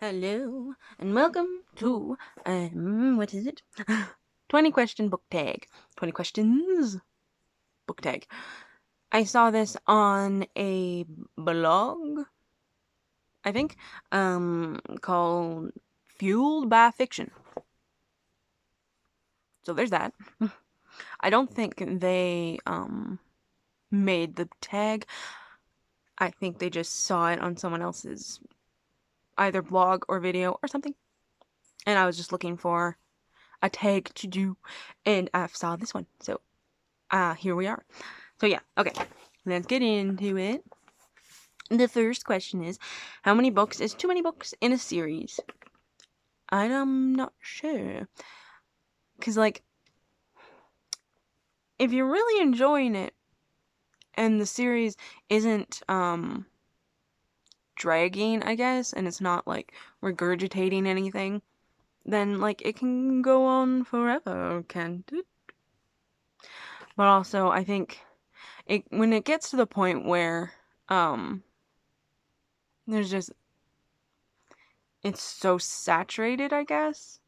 Hello, and welcome to, what is it? 20 question book tag. 20 questions book tag. I saw this on a blog, I think, called Fueled by Fiction. So there's that. I don't think they, made the tag. I think they just saw it on someone else's either blog or video or something. And I was just looking for a tag to do, and I saw this one. So, here we are. So yeah, okay, let's get into it. The first question is, how many books is too many books in a series? I'm not sure. Because, like, if you're really enjoying it, and the series isn't, dragging, I guess, and it's not, like, regurgitating anything, then, like, it can go on forever, can't it? But also, I think when it gets to the point where, there's just, it's so saturated, I guess.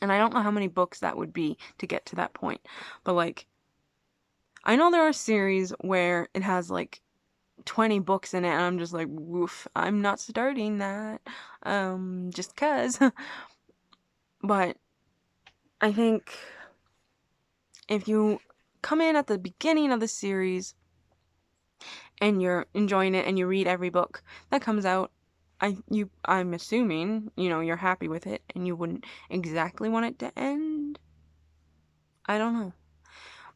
And I don't know how many books that would be to get to that point. But, like, I know there are series where it has, like, 20 books in it, and I'm just like, woof, I'm not starting that. Just 'cause. But I think if you come in at the beginning of the series and you're enjoying it and you read every book that comes out, I'm assuming, you're happy with it and you wouldn't exactly want it to end. I don't know.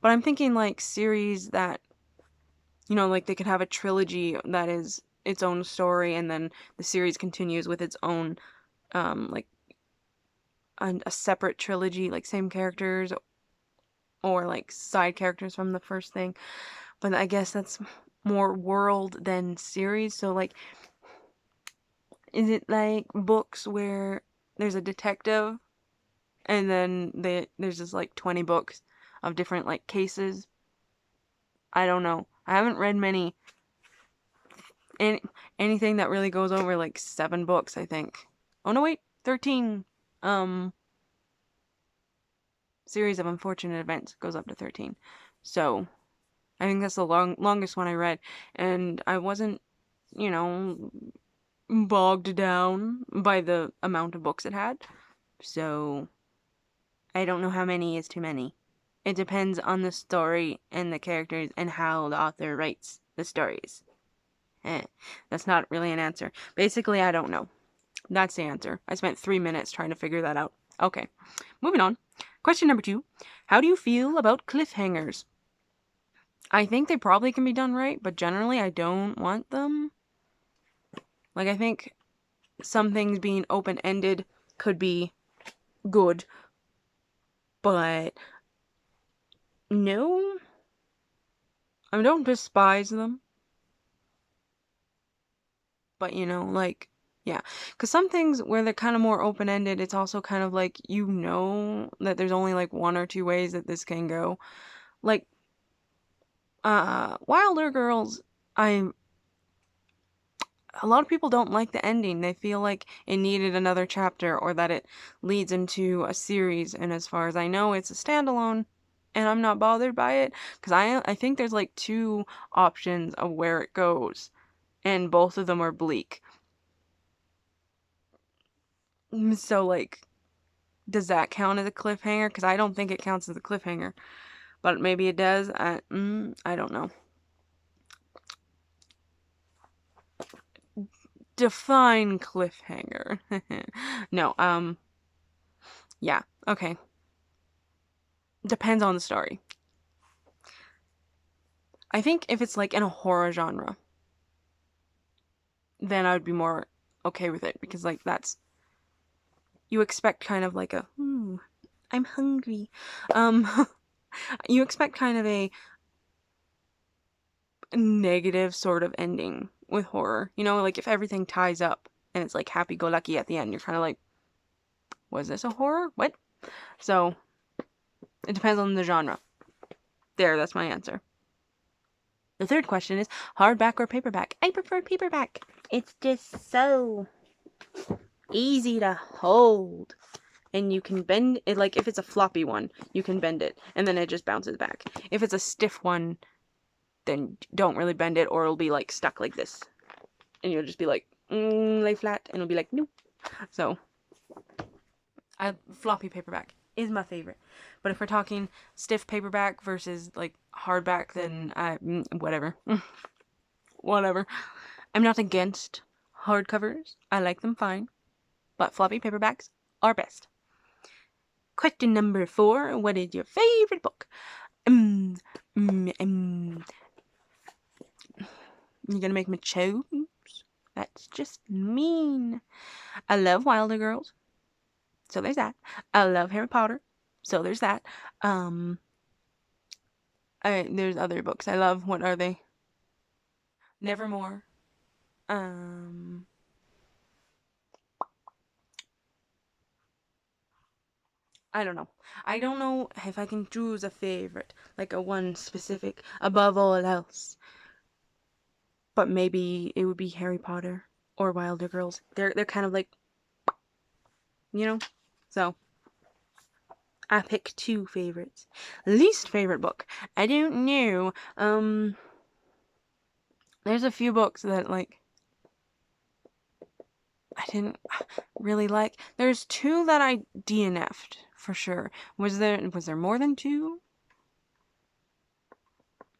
But I'm thinking like series that, like they could have a trilogy that is its own story and then the series continues with its own, like, a separate trilogy, like same characters or like side characters from the first thing. But I guess that's more world than series. So, like, is it like books where there's a detective and then there's just like 20 books of different like cases? I don't know. I haven't read anything that really goes over like 7 books, I think. Oh no, wait, 13. Series of Unfortunate Events goes up to 13. So, I think that's the longest one I read, and I wasn't, bogged down by the amount of books it had. So, I don't know how many is too many. It depends on the story and the characters and how the author writes the stories. That's not really an answer. Basically, I don't know. That's the answer. I spent 3 minutes trying to figure that out. Okay, moving on. Question number 2. How do you feel about cliffhangers? I think they probably can be done right, but generally I don't want them. Like, I think some things being open-ended could be good, but no, I don't despise them. But, like, yeah. Because some things where they're kind of more open-ended, it's also kind of like, that there's only like 1 or 2 ways that this can go. Like, Wilder Girls, a lot of people don't like the ending. They feel like it needed another chapter or that it leads into a series. And as far as I know, it's a standalone and I'm not bothered by it because I think there's like 2 options of where it goes and both of them are bleak. So, like, does that count as a cliffhanger? Because I don't think it counts as a cliffhanger, but maybe it does. I don't know. Define cliffhanger. No, yeah, okay. Depends on the story. I think if it's like in a horror genre, then I would be more okay with it because like you expect kind of like I'm hungry. You expect kind of a negative sort of ending with horror. Like if everything ties up and it's like happy-go-lucky at the end, you're kind of like, was this a horror? What? So, it depends on the genre. There, that's my answer. The third question is hardback or paperback? I prefer paperback. It's just so Easy to hold. And you can bend it, like if it's a floppy one, you can bend it and then it just bounces back. If it's a stiff one, then don't really bend it or it'll be like stuck like this. And you'll just be like, lay flat, and it'll be like, nope. So, floppy paperback is my favorite. But if we're talking stiff paperback versus like hardback, then whatever. Whatever. I'm not against hardcovers. I like them fine. But floppy paperbacks are best. Question number 4. What is your favorite book? You're gonna make me choose? That's just mean. I love Wilder Girls. So there's that. I love Harry Potter. So there's that. There's other books I love. What are they? Nevermore. I don't know. I don't know if I can choose a favorite, like a one specific above all else. But maybe it would be Harry Potter or Wilder Girls. They're kind of like, you know? So I pick 2 favorites. Least favorite book. I don't know. There's a few books that like I didn't really like. There's 2 that I DNF'd for sure. Was there more than 2?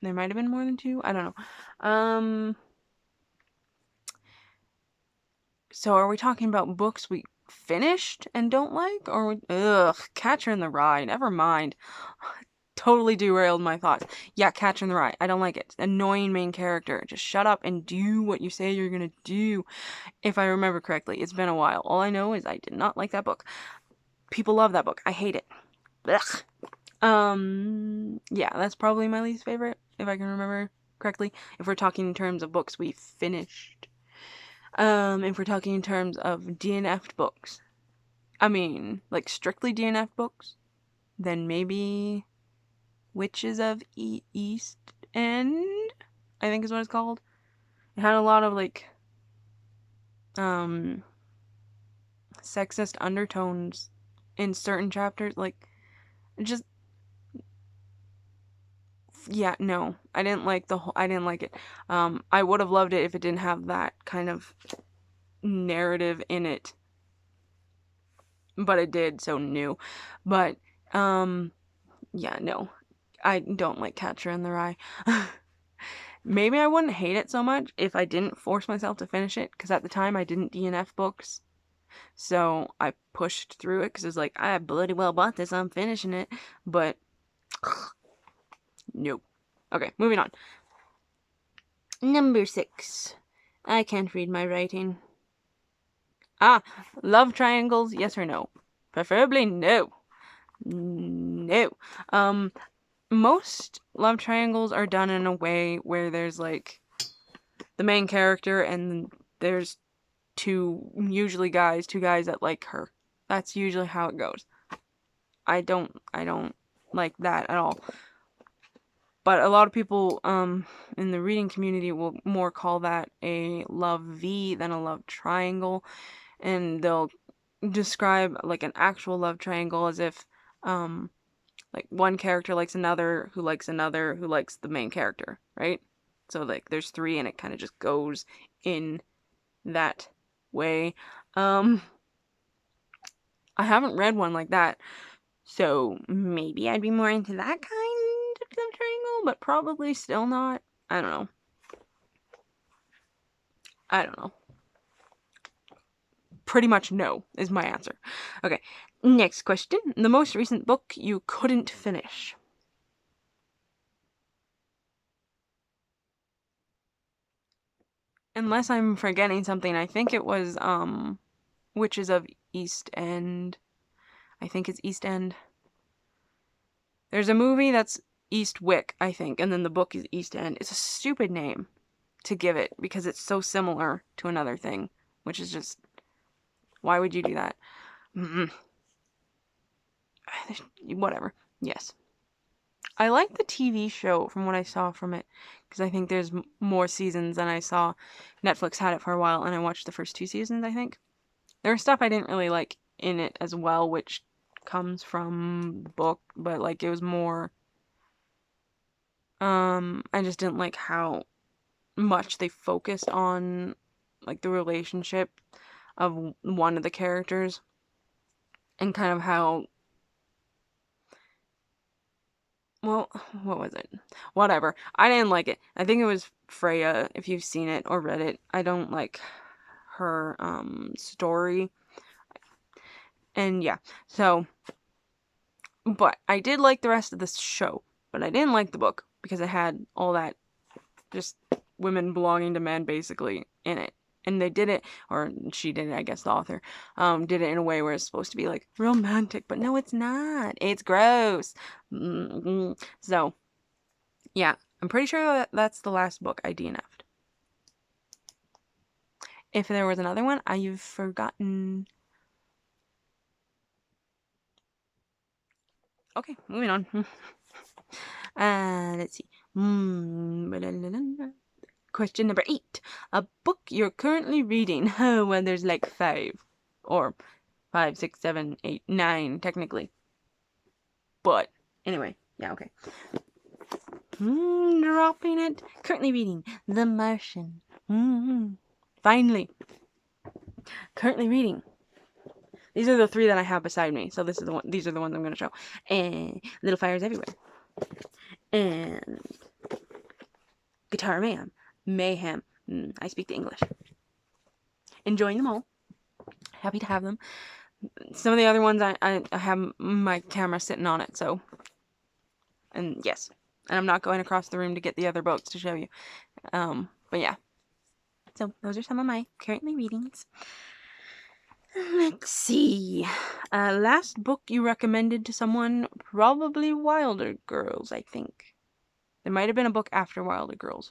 There might have been more than 2. I don't know. So are we talking about books we finished and don't like, or Catcher in the Rye? Never mind. Totally derailed my thoughts. Yeah, Catcher in the Rye. I don't like it. Annoying main character. Just shut up and do what you say you're gonna do. If I remember correctly, it's been a while. All I know is I did not like that book. People love that book. I hate it. Ugh. Yeah, that's probably my least favorite, if I can remember correctly. If we're talking in terms of books we finished. If we're talking in terms of DNF'd books. I mean, like strictly DNF books, then maybe Witches of East End, I think is what it's called. It had a lot of like sexist undertones in certain chapters, like just yeah, no. I didn't like it. I would have loved it if it didn't have that kind of narrative in it. But it did, so new. But yeah, no. I don't like Catcher in the Rye. Maybe I wouldn't hate it so much if I didn't force myself to finish it, because at the time I didn't DNF books. So I pushed through it because it was like, I bloody well bought this, I'm finishing it. But, nope. Okay, moving on. Number 6. I can't read my writing. Love triangles, yes or no? Preferably no. No. Most love triangles are done in a way where there's like the main character and there's 2 guys that like her. That's usually how it goes. I don't like that at all. But a lot of people in the reading community will more call that a love V than a love triangle, and they'll describe like an actual love triangle as if like one character likes another who likes the main character, right? So like there's 3 and it kind of just goes in that way. I haven't read one like that, so maybe I'd be more into that kind of love triangle, but probably still not. I don't know. Pretty much no is my answer. Okay, next question. The most recent book you couldn't finish. Unless I'm forgetting something, I think it was Witches of East End. I think it's East End. There's a movie that's Eastwick, I think, and then the book is East End. It's a stupid name to give it because it's so similar to another thing, which is just, why would you do that? Whatever. Yes. I like the TV show from what I saw from it, because I think there's more seasons than I saw. Netflix had it for a while, and I watched the first 2 seasons, I think. There was stuff I didn't really like in it as well, which comes from the book, but like it was more I just didn't like how much they focused on like the relationship of one of the characters and kind of how, well, what was it? Whatever. I didn't like it. I think it was Freya, if you've seen it or read it. I don't like her story. And yeah. So, but I did like the rest of the show, but I didn't like the book because it had all that just women belonging to men basically in it. And they did it, or she did it, I guess the author, did it in a way where it's supposed to be like romantic, but no, it's not. It's gross. So, yeah, I'm pretty sure that that's the last book I DNF'd. If there was another one, I've forgotten. Okay, moving on. Let's see. Question number 8. A book you're currently reading. Oh, well, there's like 5. Or 5, 6, 7, 8, 9, technically. But, anyway. Yeah, okay. Dropping it. Currently reading The Martian. Finally. Currently reading. These are the 3 that I have beside me. So this is the one. These are the ones I'm going to show. And Little Fires Everywhere. And Guitar Mayhem. I speak the English. Enjoying them all. Happy to have them. Some of the other ones I have my camera sitting on it, so. And yes. And I'm not going across the room to get the other books to show you. But yeah. So those are some of my currently readings. Let's see. Last book you recommended to someone, probably Wilder Girls, I think. There might have been a book after Wilder Girls.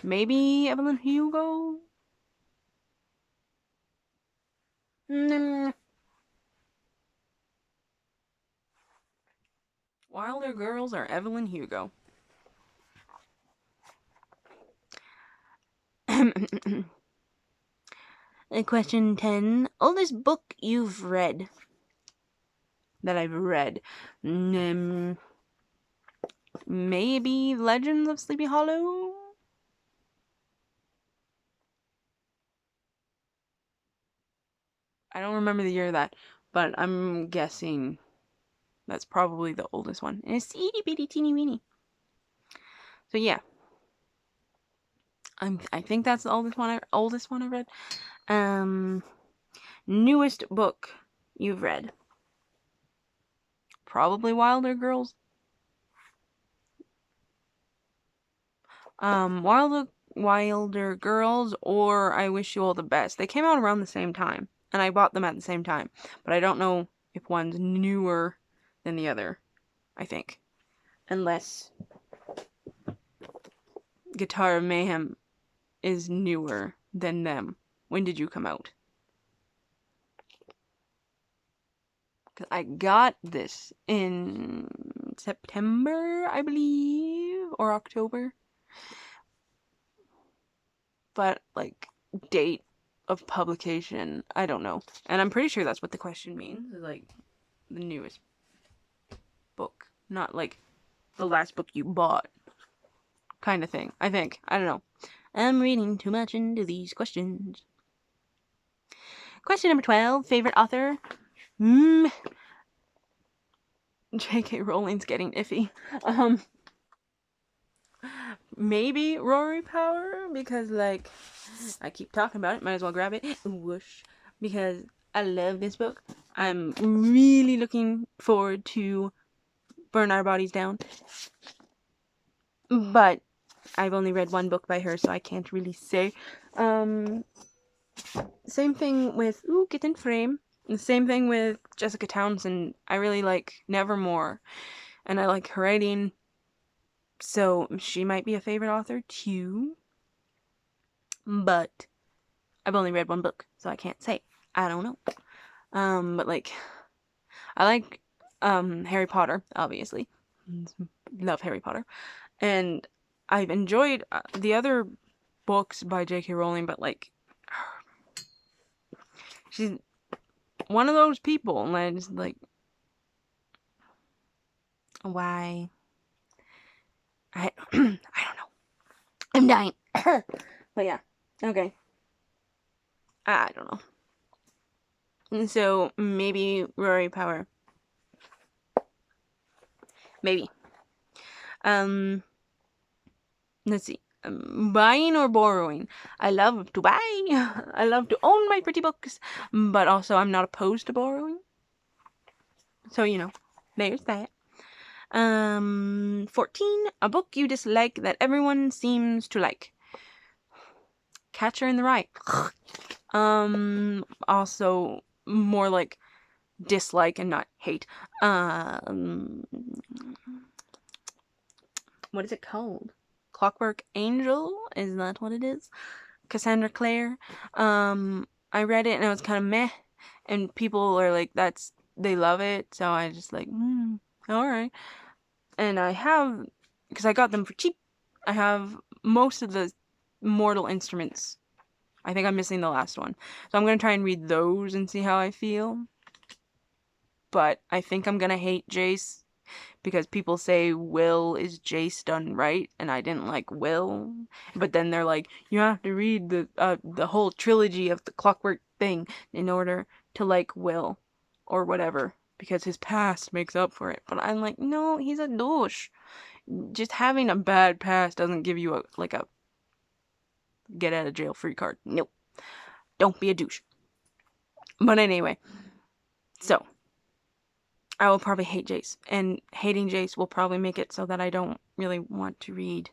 Maybe Evelyn Hugo? Wilder Girls or Evelyn Hugo? Question 10. Oldest book you've read? That I've read. Maybe Legends of Sleepy Hollow? I don't remember the year of that, but I'm guessing that's probably the oldest one. And it's itty bitty teeny weeny. So yeah. I think that's the oldest one I read. Newest book you've read? Probably Wilder Girls. Wilder Girls or I Wish You All the Best. They came out around the same time, and I bought them at the same time. But I don't know if one's newer than the other, I think. Unless Guitar Mayhem is newer than them. When did you come out? Because I got this in September, I believe, or October. But, like, date of publication, I don't know. And I'm pretty sure that's what the question means. Like, the newest book. Not, like, the last book you bought. Kind of thing. I think. I don't know. I'm reading too much into these questions. Question number 12. Favorite author? J.K. Rowling's getting iffy. Maybe Rory Power, because, like, I keep talking about it. Might as well grab it. Whoosh. Because I love this book. I'm really looking forward to Burn Our Bodies Down. But I've only read one book by her, so I can't really say. Same thing with Get in Frame. The same thing with Jessica Townsend. I really like Nevermore, and I like her writing, so she might be a favorite author too. But I've only read one book, so I can't say. I don't know. But like, I like Harry Potter, obviously. Love Harry Potter, and I've enjoyed the other books by J.K. Rowling, but like, She's one of those people, and I just like, why? I don't know. I'm dying. But yeah, okay. I don't know. And so maybe Rory Power. Maybe. Let's see. Buying or borrowing? I love to buy. I love to own my pretty books, but also I'm not opposed to borrowing. So, there's that. 14. A book you dislike that everyone seems to like. Catcher in the Rye. Also more like dislike and not hate. What is it called? Clockwork Angel? Is that what it is? Cassandra Clare. I read it and it was kind of meh, and people are like, they love it, so I just like, alright. And I have, because I got them for cheap, I have most of the Mortal Instruments. I think I'm missing the last one. So I'm going to try and read those and see how I feel. But I think I'm going to hate Jace, because people say Will is Jace done right, and I didn't like Will. But then they're like, you have to read the whole trilogy of the Clockwork thing in order to like Will, or whatever, because his past makes up for it. But I'm like, no, he's a douche. Just having a bad past doesn't give you a get out of jail free card. Nope. Don't be a douche. But anyway, so I will probably hate Jace, and hating Jace will probably make it so that I don't really want to read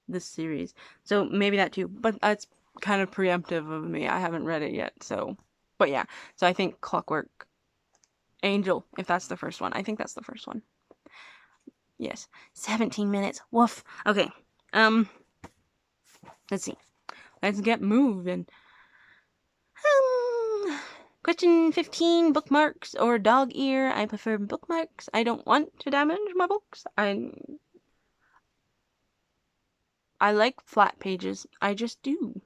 this series. So maybe that too, but that's kind of preemptive of me. I haven't read it yet, so. But yeah, so I think Clockwork Angel, if that's the first one. I think that's the first one. Yes. 17 minutes. Woof. Okay. Let's see. Let's get moving. Question 15, bookmarks or dog ear? I prefer bookmarks. I don't want to damage my books. I like flat pages. I just do.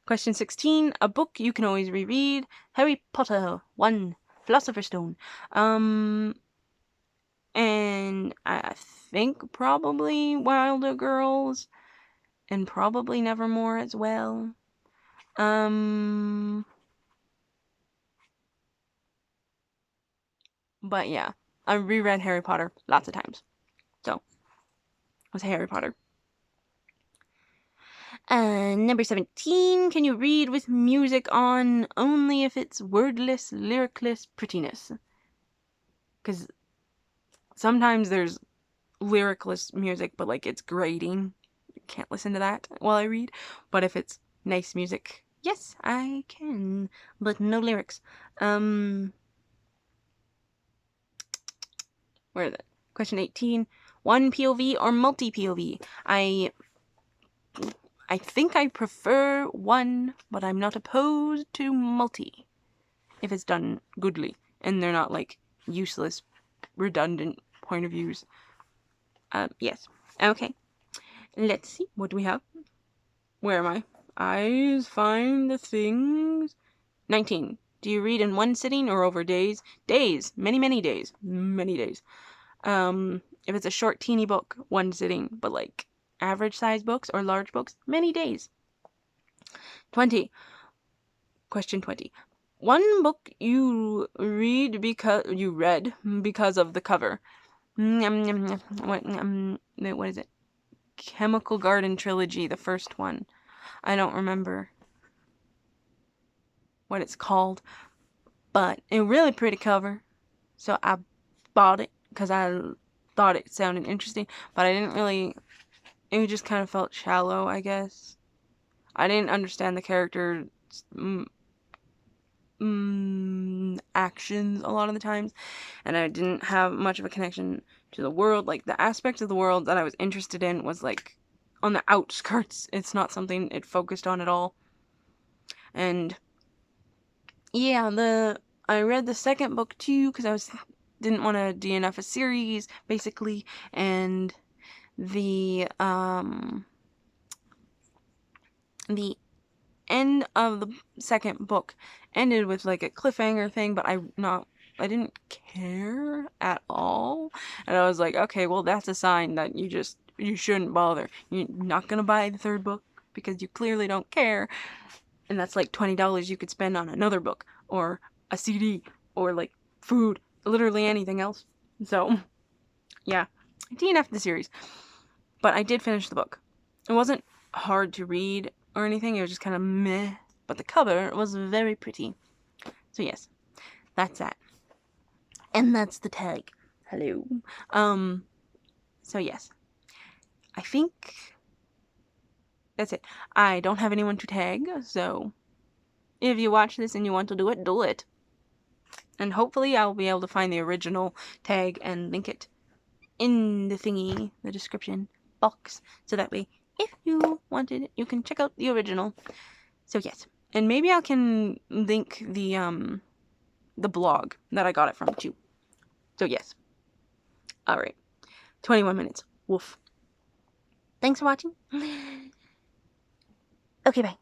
Question 16, a book you can always reread. Harry Potter 1, Philosopher's Stone. And I think probably Wilder Girls, and probably Nevermore as well. But yeah, I reread Harry Potter lots of times. So, it was Harry Potter. Number 17, can you read with music on only if it's wordless, lyricless prettiness? Because sometimes there's lyricless music, but like it's grating. You can't listen to that while I read. But if it's nice music, yes, I can. But no lyrics. Where is it? Question 18. One POV or multi-POV? I think I prefer one, but I'm not opposed to multi, if it's done goodly, and they're not like useless, redundant point of views. Yes. Okay. Let's see. What do we have? Where am I? Eyes find the things. 19. Do you read in one sitting or over days? Days. Many, many days. Many days. If it's a short, teeny book, one sitting, but like average size books or large books, many days. 20. Question 20. One book you read because of the cover. What is it? Chemical Garden Trilogy, the first one. I don't remember what it's called, but a really pretty cover. So I bought it because I thought it sounded interesting, but I didn't really, it just kind of felt shallow, I guess. I didn't understand the character's actions a lot of the times, and I didn't have much of a connection to the world. Like, the aspect of the world that I was interested in was like on the outskirts. It's not something it focused on at all. And yeah, I read the second book too because didn't want to DNF a series basically, and the end of the second book ended with like a cliffhanger thing, but I didn't care at all. And I was like, okay, well, that's a sign that you shouldn't bother. You're not gonna buy the third book because you clearly don't care. And that's like $20 you could spend on another book or a CD or like food, literally anything else. So, yeah, DNF the series. But I did finish the book. It wasn't hard to read or anything. It was just kind of meh. But the cover was very pretty. So yes, that's that. And that's the tag. Hello. So yes. I think that's it. I don't have anyone to tag, so if you watch this and you want to do it, do it. And hopefully I'll be able to find the original tag and link it in the thingy, the description box. So that way, if you wanted it, you can check out the original. So yes. And maybe I can link the blog that I got it from too. So yes. Alright. 21 minutes. Woof. Thanks for watching. Okay, bye.